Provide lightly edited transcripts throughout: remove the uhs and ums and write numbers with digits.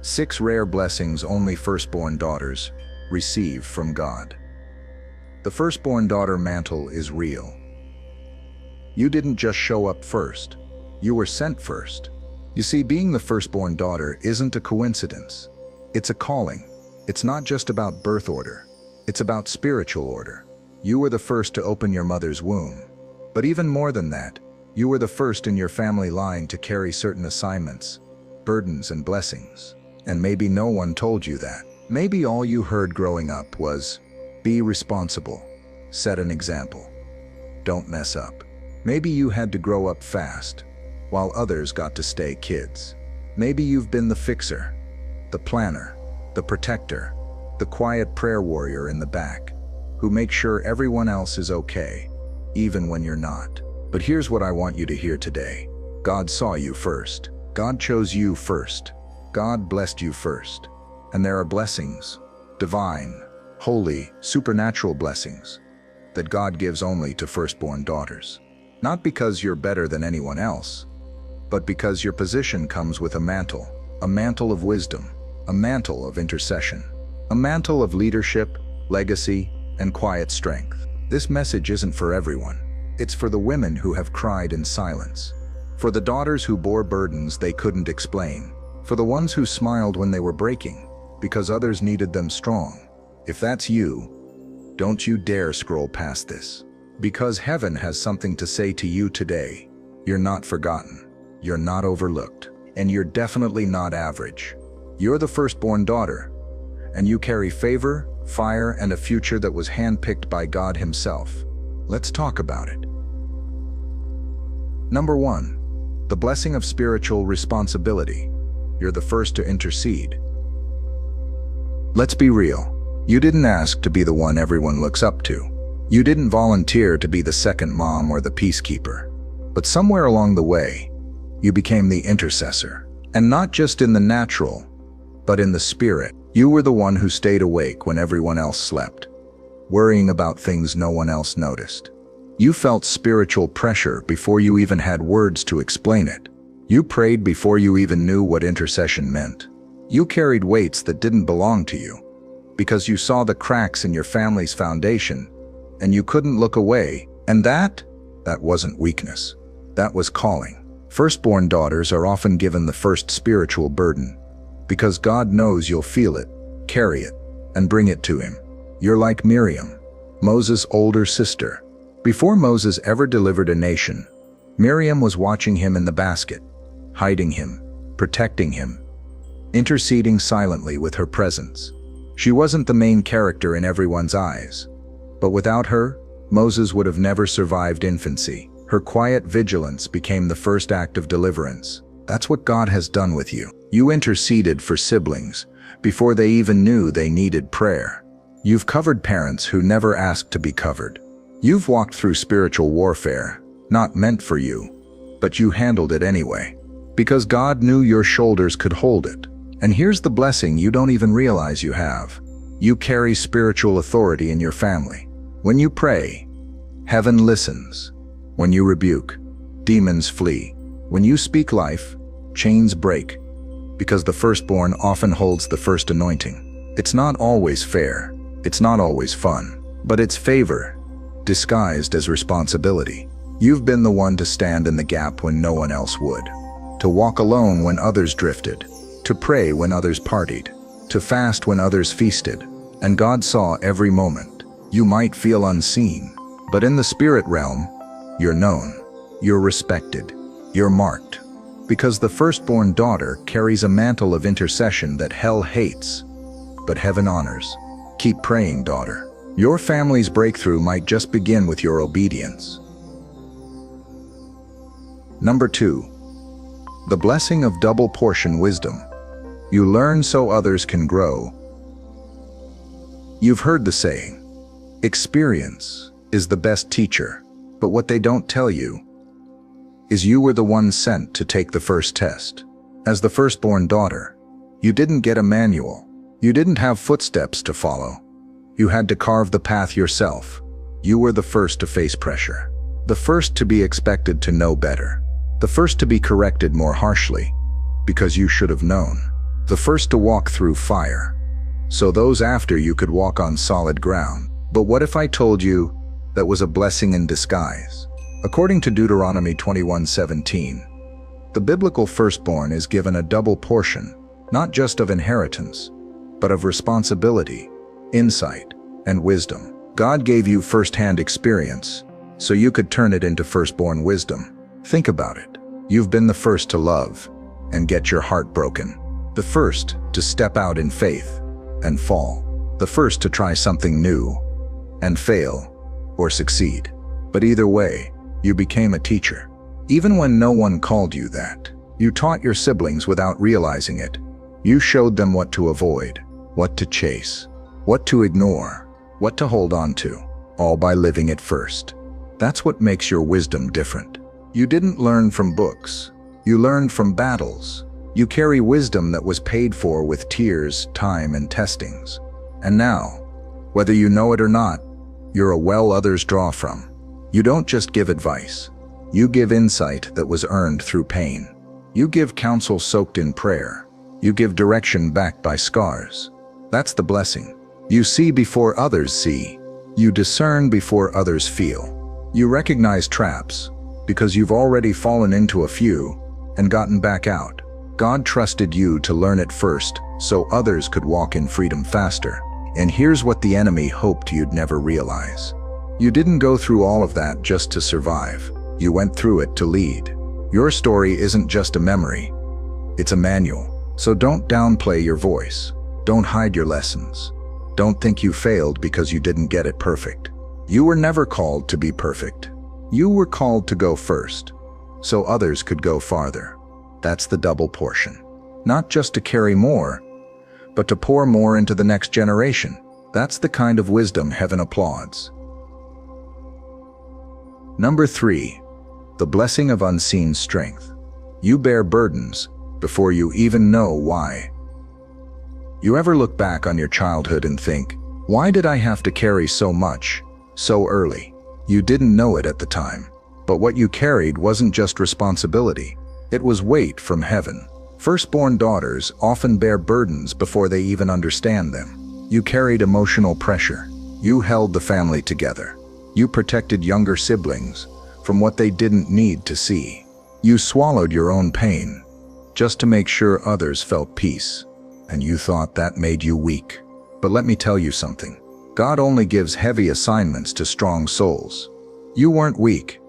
6 rare blessings only firstborn daughters receive from God. The firstborn daughter mantle is real. You didn't just show up first. You were sent first. You see, being the firstborn daughter isn't a coincidence. It's a calling. It's not just about birth order. It's about spiritual order. You were the first to open your mother's womb. But even more than that, you were the first in your family line to carry certain assignments, burdens, and blessings. And maybe no one told you that. Maybe all you heard growing up was, be responsible, set an example, don't mess up. Maybe you had to grow up fast, while others got to stay kids. Maybe you've been the fixer, the planner, the protector, the quiet prayer warrior in the back, who makes sure everyone else is okay, even when you're not. But here's what I want you to hear today. God saw you first. God chose you first. God blessed you first. And there are blessings, divine, holy, supernatural blessings, that God gives only to firstborn daughters. Not because you're better than anyone else, but because your position comes with a mantle of wisdom, a mantle of intercession, a mantle of leadership, legacy, and quiet strength. This message isn't for everyone. It's for the women who have cried in silence, for the daughters who bore burdens they couldn't explain, for the ones who smiled when they were breaking, because others needed them strong. If that's you, don't you dare scroll past this. Because heaven has something to say to you today. You're not forgotten, you're not overlooked, and you're definitely not average. You're the firstborn daughter, and you carry favor, fire, and a future that was handpicked by God Himself. Let's talk about it. Number 1, the blessing of spiritual responsibility. You're the first to intercede. Let's be real. You didn't ask to be the one everyone looks up to. You didn't volunteer to be the second mom or the peacekeeper. But somewhere along the way, you became the intercessor. And not just in the natural, but in the spirit. You were the one who stayed awake when everyone else slept, worrying about things no one else noticed. You felt spiritual pressure before you even had words to explain it. You prayed before you even knew what intercession meant. You carried weights that didn't belong to you, because you saw the cracks in your family's foundation, and you couldn't look away. And that wasn't weakness. That was calling. Firstborn daughters are often given the first spiritual burden, because God knows you'll feel it, carry it, and bring it to Him. You're like Miriam, Moses' older sister. Before Moses ever delivered a nation, Miriam was watching him in the basket, hiding him, protecting him, interceding silently with her presence. She wasn't the main character in everyone's eyes, but without her, Moses would have never survived infancy. Her quiet vigilance became the first act of deliverance. That's what God has done with you. You interceded for siblings before they even knew they needed prayer. You've covered parents who never asked to be covered. You've walked through spiritual warfare, not meant for you, but you handled it anyway, because God knew your shoulders could hold it. And here's the blessing you don't even realize you have. You carry spiritual authority in your family. When you pray, heaven listens. When you rebuke, demons flee. When you speak life, chains break, because the firstborn often holds the first anointing. It's not always fair, it's not always fun, but it's favor, disguised as responsibility. You've been the one to stand in the gap when no one else would, to walk alone when others drifted, to pray when others partied, to fast when others feasted. And God saw every moment. You might feel unseen, but in the spirit realm, you're known, you're respected, you're marked. Because the firstborn daughter carries a mantle of intercession that hell hates, but heaven honors. Keep praying, daughter. Your family's breakthrough might just begin with your obedience. Number 2, the blessing of double portion wisdom. You learn so others can grow. You've heard the saying, experience is the best teacher, but what they don't tell you is you were the one sent to take the first test. As the firstborn daughter, you didn't get a manual. You didn't have footsteps to follow. You had to carve the path yourself. You were the first to face pressure, the first to be expected to know better, the first to be corrected more harshly, because you should have known. the first to walk through fire, so those after you could walk on solid ground. But what if I told you that was a blessing in disguise? According to Deuteronomy 21:17, the biblical firstborn is given a double portion, not just of inheritance, but of responsibility, insight, and wisdom. God gave you first-hand experience, so you could turn it into firstborn wisdom. Think about it. You've been the first to love and get your heart broken. The first to step out in faith and fall. The first to try something new and fail or succeed. But either way, you became a teacher. Even when no one called you that, you taught your siblings without realizing it. You showed them what to avoid, what to chase, what to ignore, what to hold on to, all by living it first. That's what makes your wisdom different. You didn't learn from books. You learned from battles. You carry wisdom that was paid for with tears, time, and testings. And now, whether you know it or not, you're a well others draw from. You don't just give advice. You give insight that was earned through pain. You give counsel soaked in prayer. You give direction backed by scars. That's the blessing. You see before others see. You discern before others feel. You recognize traps because you've already fallen into a few and gotten back out. God trusted you to learn it first so others could walk in freedom faster. And here's what the enemy hoped you'd never realize. You didn't go through all of that just to survive. You went through it to lead. Your story isn't just a memory. It's a manual. So don't downplay your voice. Don't hide your lessons. Don't think you failed because you didn't get it perfect. You were never called to be perfect. You were called to go first, so others could go farther. That's the double portion. Not just to carry more, but to pour more into the next generation. That's the kind of wisdom heaven applauds. Number 3, the blessing of unseen strength. You bear burdens before you even know why. You ever look back on your childhood and think, why did I have to carry so much, so early? You didn't know it at the time, but what you carried wasn't just responsibility. It was weight from heaven. Firstborn daughters often bear burdens before they even understand them. You carried emotional pressure. You held the family together. You protected younger siblings from what they didn't need to see. You swallowed your own pain just to make sure others felt peace. And you thought that made you weak. But let me tell you something. God only gives heavy assignments to strong souls. You weren't weak.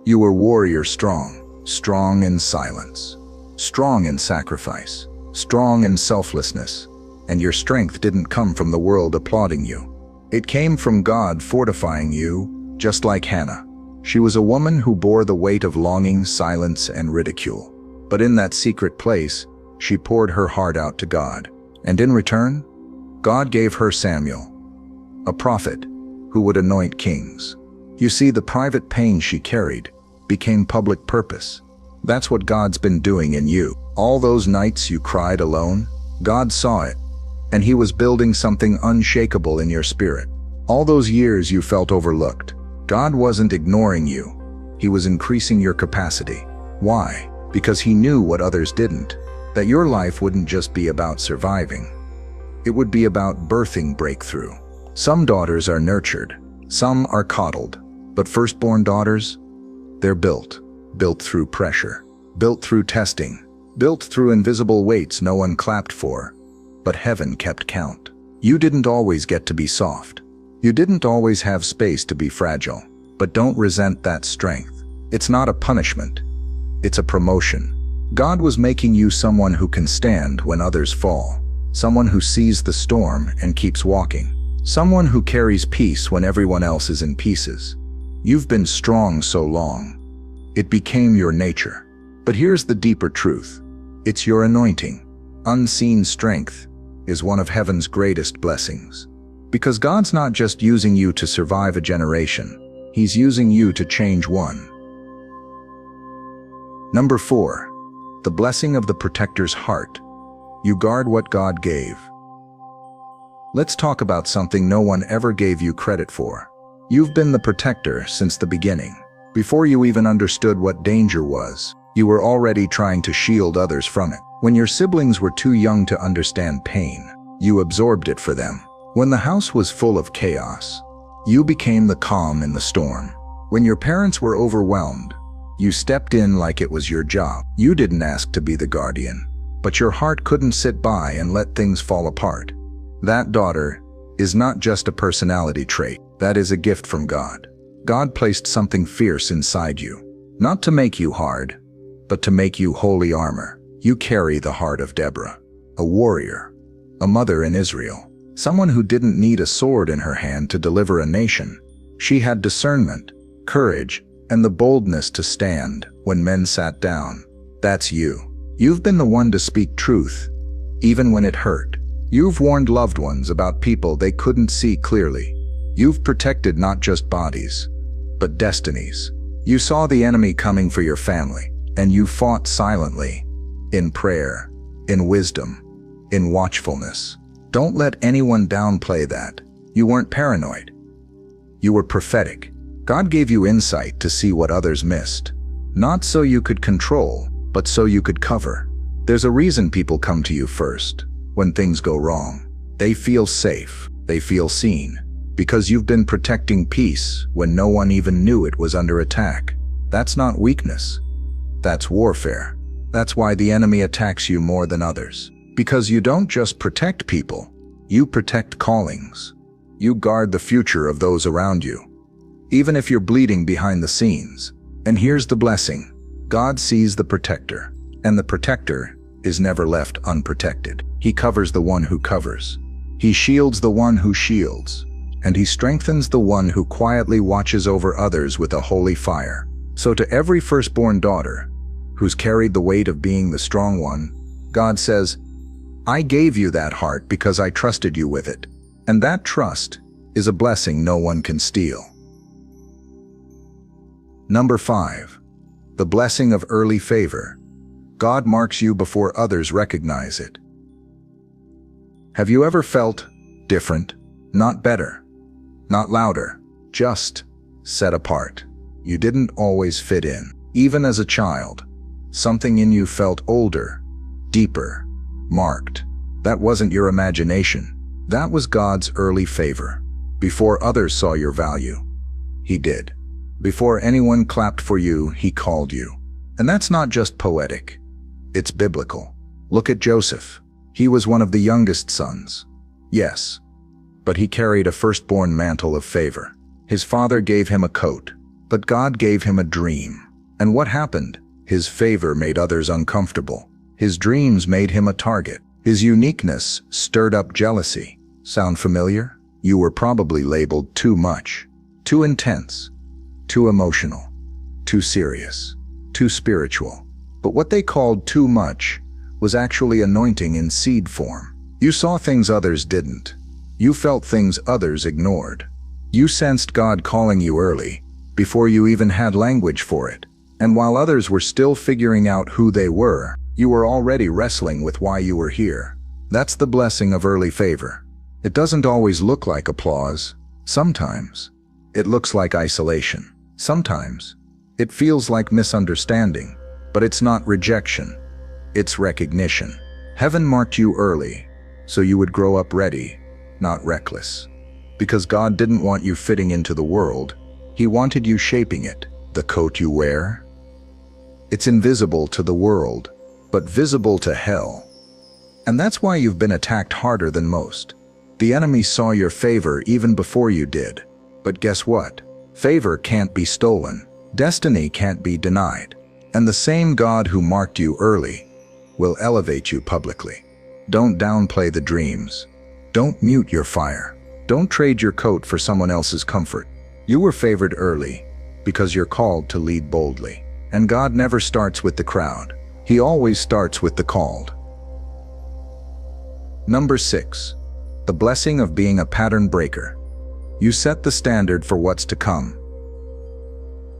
You were warrior strong. Strong in silence. Strong in sacrifice. Strong in selflessness. And your strength didn't come from the world applauding you. It came from God fortifying you, just like Hannah. She was a woman who bore the weight of longing, silence, and ridicule. But in that secret place, she poured her heart out to God. And in return, God gave her Samuel, a prophet who would anoint kings. You see, the private pain she carried became public purpose. That's what God's been doing in you. All those nights you cried alone, God saw it, and He was building something unshakable in your spirit. All those years you felt overlooked, God wasn't ignoring you. He was increasing your capacity. Why? Because He knew what others didn't, that your life wouldn't just be about surviving. It would be about birthing breakthrough. Some daughters are nurtured, some are coddled, but firstborn daughters, they're built through pressure, built through testing, built through invisible weights no one clapped for, but heaven kept count. You didn't always get to be soft. You didn't always have space to be fragile, but don't resent that strength. It's not a punishment, it's a promotion. God was making you someone who can stand when others fall, someone who sees the storm and keeps walking, someone who carries peace when everyone else is in pieces. You've been strong so long. It became your nature. But here's the deeper truth. It's your anointing. Unseen strength is one of heaven's greatest blessings. Because God's not just using you to survive a generation, He's using you to change one. Number 4, the blessing of the protector's heart. You guard what God gave. Let's talk about something no one ever gave you credit for. You've been the protector since the beginning. Before you even understood what danger was, you were already trying to shield others from it. When your siblings were too young to understand pain, you absorbed it for them. When the house was full of chaos, you became the calm in the storm. When your parents were overwhelmed, you stepped in like it was your job. You didn't ask to be the guardian, but your heart couldn't sit by and let things fall apart. That, daughter, is not just a personality trait. That is a gift from God. God placed something fierce inside you, not to make you hard, but to make you holy armor. You carry the heart of Deborah, a warrior, a mother in Israel, someone who didn't need a sword in her hand to deliver a nation. She had discernment, courage, and the boldness to stand when men sat down. That's you. You've been the one to speak truth, even when it hurt. You've warned loved ones about people they couldn't see clearly. You've protected not just bodies, but destinies. You saw the enemy coming for your family, and you fought silently, in prayer, in wisdom, in watchfulness. Don't let anyone downplay that. You weren't paranoid. You were prophetic. God gave you insight to see what others missed. Not so you could control, but so you could cover. There's a reason people come to you first when things go wrong. They feel safe. They feel seen. Because you've been protecting peace when no one even knew it was under attack. That's not weakness. That's warfare. That's why the enemy attacks you more than others. Because you don't just protect people, you protect callings. You guard the future of those around you, even if you're bleeding behind the scenes. And here's the blessing. God sees the protector, and the protector is never left unprotected. He covers the one who covers. He shields the one who shields. And he strengthens the one who quietly watches over others with a holy fire. So to every firstborn daughter who's carried the weight of being the strong one, God says, I gave you that heart because I trusted you with it. And that trust is a blessing no one can steal. Number 5. The blessing of early favor. God marks you before others recognize it. Have you ever felt different? Not better, not louder, just set apart. You didn't always fit in. Even as a child, something in you felt older, deeper, marked. That wasn't your imagination. That was God's early favor. Before others saw your value, He did. Before anyone clapped for you, He called you. And that's not just poetic. It's biblical. Look at Joseph. He was one of the youngest sons. Yes, but he carried a firstborn mantle of favor. His father gave him a coat, but God gave him a dream. And what happened? His favor made others uncomfortable. His dreams made him a target. His uniqueness stirred up jealousy. Sound familiar? You were probably labeled too much, too intense, too emotional, too serious, too spiritual. But what they called too much was actually anointing in seed form. You saw things others didn't. You felt things others ignored. You sensed God calling you early, before you even had language for it. And while others were still figuring out who they were, you were already wrestling with why you were here. That's the blessing of early favor. It doesn't always look like applause. Sometimes it looks like isolation. Sometimes it feels like misunderstanding. But it's not rejection. It's recognition. Heaven marked you early, so you would grow up ready, not reckless. Because God didn't want you fitting into the world. He wanted you shaping it. The coat you wear? It's invisible to the world, but visible to hell. And that's why you've been attacked harder than most. The enemy saw your favor even before you did. But guess what? Favor can't be stolen. Destiny can't be denied. And the same God who marked you early will elevate you publicly. Don't downplay the dreams. Don't mute your fire. Don't trade your coat for someone else's comfort. You were favored early because you're called to lead boldly. And God never starts with the crowd. He always starts with the called. Number 6. The blessing of being a pattern breaker. You set the standard for what's to come.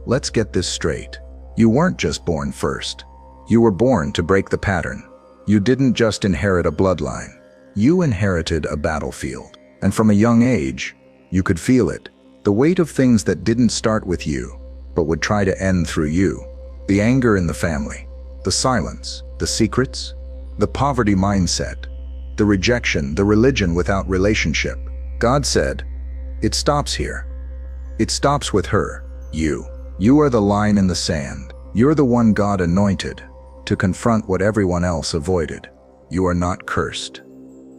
Let's get this straight. You weren't just born first. You were born to break the pattern. You didn't just inherit a bloodline. You inherited a battlefield. And from a young age, you could feel it. The weight of things that didn't start with you, but would try to end through you. The anger in the family, the silence, the secrets, the poverty mindset, the rejection, the religion without relationship. God said, it stops here. It stops with her, you. You are the line in the sand. You're the one God anointed to confront what everyone else avoided. You are not cursed.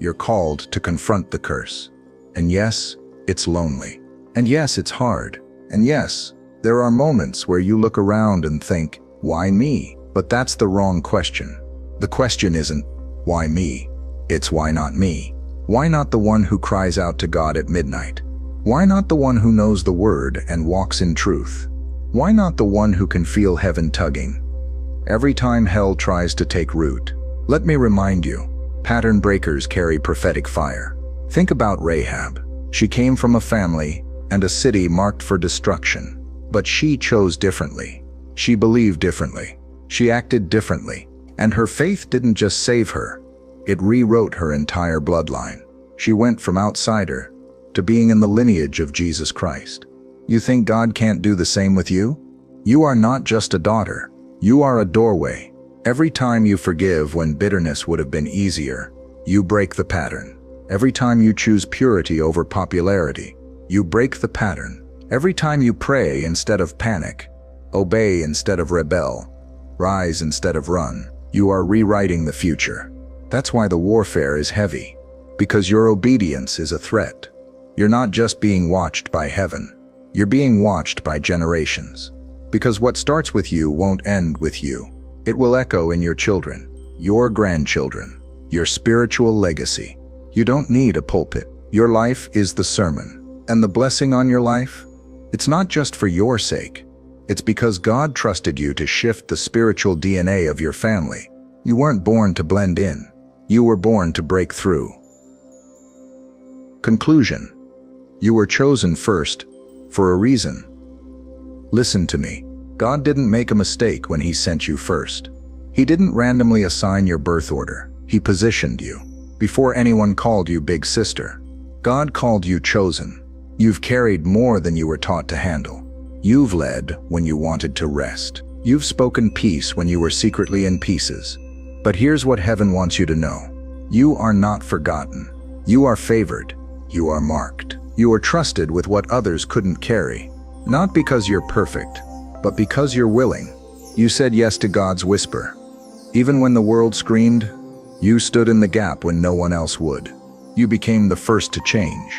You're called to confront the curse. And yes, it's lonely. And yes, it's hard. And yes, there are moments where you look around and think, why me? But that's the wrong question. The question isn't, why me? It's why not me? Why not the one who cries out to God at midnight? Why not the one who knows the word and walks in truth? Why not the one who can feel heaven tugging every time hell tries to take root? Let me remind you, pattern breakers carry prophetic fire. Think about Rahab. She came from a family and a city marked for destruction. But she chose differently. She believed differently. She acted differently. And her faith didn't just save her. It rewrote her entire bloodline. She went from outsider to being in the lineage of Jesus Christ. You think God can't do the same with you? You are not just a daughter. You are a doorway. Every time you forgive when bitterness would have been easier, you break the pattern. Every time you choose purity over popularity, you break the pattern. Every time you pray instead of panic, obey instead of rebel, rise instead of run, you are rewriting the future. That's why the warfare is heavy, because your obedience is a threat. You're not just being watched by heaven. You're being watched by generations. Because what starts with you won't end with you. It will echo in your children, your grandchildren, your spiritual legacy. You don't need a pulpit. Your life is the sermon. And the blessing on your life? It's not just for your sake. It's because God trusted you to shift the spiritual DNA of your family. You weren't born to blend in. You were born to break through. Conclusion. You were chosen first, for a reason. Listen to me. God didn't make a mistake when He sent you first. He didn't randomly assign your birth order. He positioned you. Before anyone called you big sister, God called you chosen. You've carried more than you were taught to handle. You've led when you wanted to rest. You've spoken peace when you were secretly in pieces. But here's what heaven wants you to know. You are not forgotten. You are favored. You are marked. You are trusted with what others couldn't carry. Not because you're perfect, but because you're willing. You said yes to God's whisper. Even when the world screamed, you stood in the gap when no one else would. You became the first to change,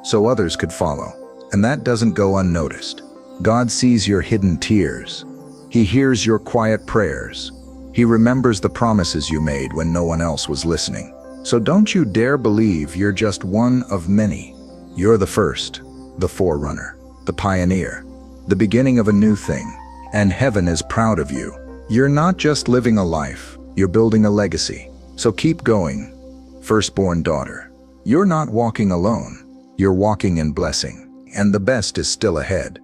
so others could follow. And that doesn't go unnoticed. God sees your hidden tears. He hears your quiet prayers. He remembers the promises you made when no one else was listening. So don't you dare believe you're just one of many. You're the first, the forerunner, the pioneer, the beginning of a new thing. And heaven is proud of you. You're not just living a life, you're building a legacy. So keep going, firstborn daughter. You're not walking alone. You're walking in blessing. And the best is still ahead.